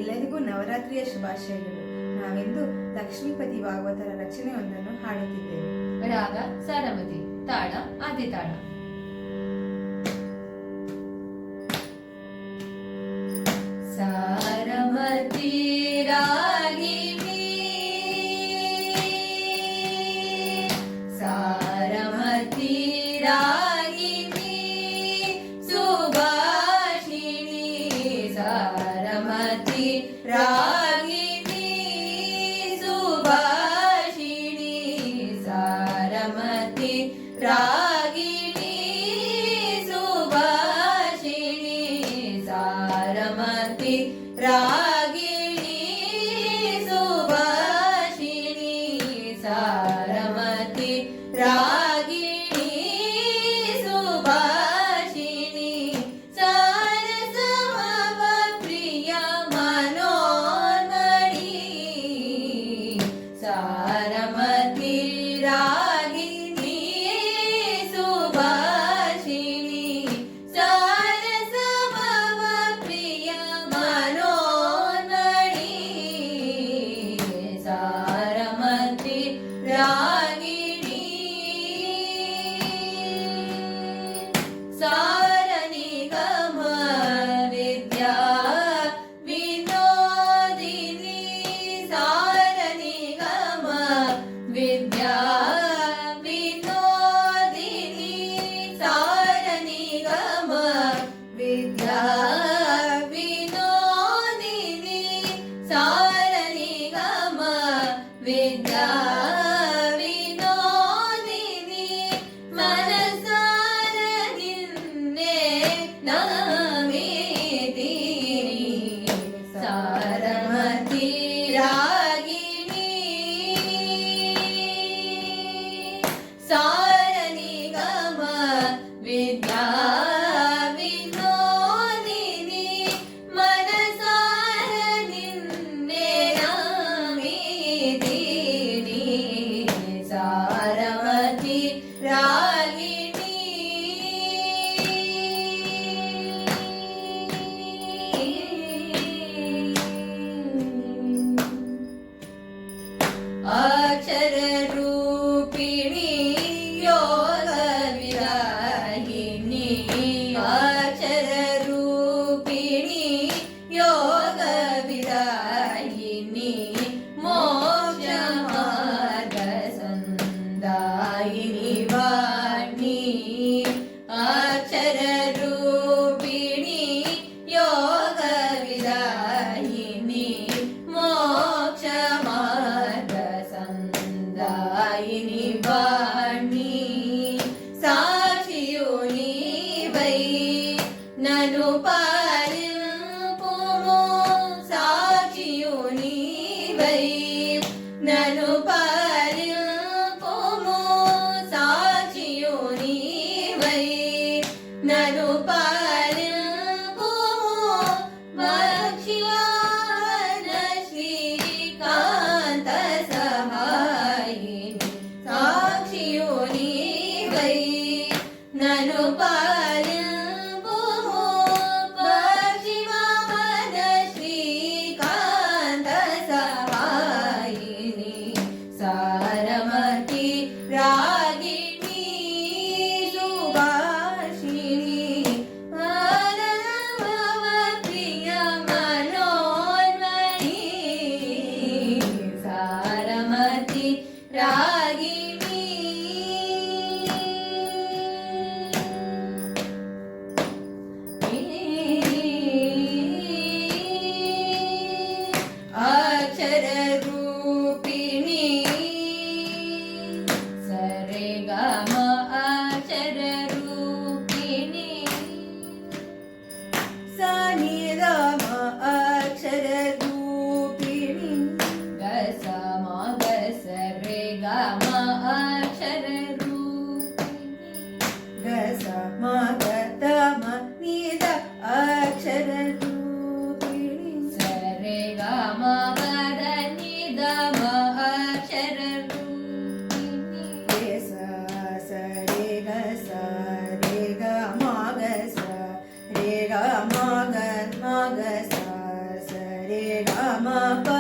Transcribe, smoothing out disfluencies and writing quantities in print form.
ಎಲ್ಲರಿಗೂ ನವರಾತ್ರಿಯ ಶುಭಾಶಯಗಳು. ನಾವಿಂದು ಲಕ್ಷ್ಮೀಪತಿ ಭಾಗವತರ ರಚನೆಯೊಂದನ್ನು ಹಾಡುತ್ತಿದ್ದೇವೆ. ರಾಗ ಸಾರಮತಿ, ತಾಳ ಆದಿತಾಳ. ಸಾರಮತಿ ರಾಗಿಣಿ, ಸಾರಮತಿ ರಾಗಿಣಿ ಸುಭಾಷಿಣಿ, ಸಾರಮತಿ ರಾಗಿಣಿ ಸುಭಾಷಿಣಿ, ಸಾರಮತಿ ರಾಗಿಣಿ ಸುಭಾಷಿಣಿ, ಸಾರಮತಿ ರಾಗಿಣಿ ಸುಭಾಷಿಣಿ, ಸಾರಮತಿ ರಾಗಿಣಿ ಸುಭಾಷಿಣಿ, ಸಾರಸಮವ ಪ್ರಿಯ ಮನೋನ್ಮಣಿ, ಸಾರಮತಿ ರಾಗಿಣಿ ಸುಭಾಷಿಣಿ, ಸಾರಸಮವ ಪ್ರಿಯ ಮನೋನ್ಮಣಿ, ಸಾರಮತಿ ರಾಗಿಣಿ, ಸಾರನಿಗಮ ವಿದ್ಯಾ ವಿನೋದಿನಿ, ಸಾರನಿಗಮ ವಿದ್ಯಾ ವಿನೋದಿನಿ, ಸಾರನಿಗಮ ವಿದ್ಯಾ ವಿನೋದಿನಿ, ಸಾರನಿಗಮ ವಿದ್ಯಾ ವಿನೋದಿನಿ, ಮನಸಾರ ನಿನ್ನೆ ನಮಿತೀನಿ, ಸಾರಮತಿ ರಾಗಿಣಿ, ಸಾರನಿಗಮ ವಿದ್ಯಾ ವಿನೋದಿನಿ, ಮನಸಾರ ನಿನ್ನೆ ನಮಿತೀನಿ, ಸಾರಮತಿ ರಾಗಿಣಿ. ಅಕ್ಷರ ರೂಪಿಣಿ ಯೋಗ ವಿರಾಗಿಣಿ, ಅಕ್ಷರ ರೂಪಿಣಿ ಯೋಗ ವಿರಾಗಿಣಿ, ಮೋಕ್ಷ ಮಾರ್ಗ ಸಂದಾಯಿನಿ ವಾಣಿ, ಅಕ್ಷರ ರೂಪಿಣಿ ಯೋಗ ಮ ಪ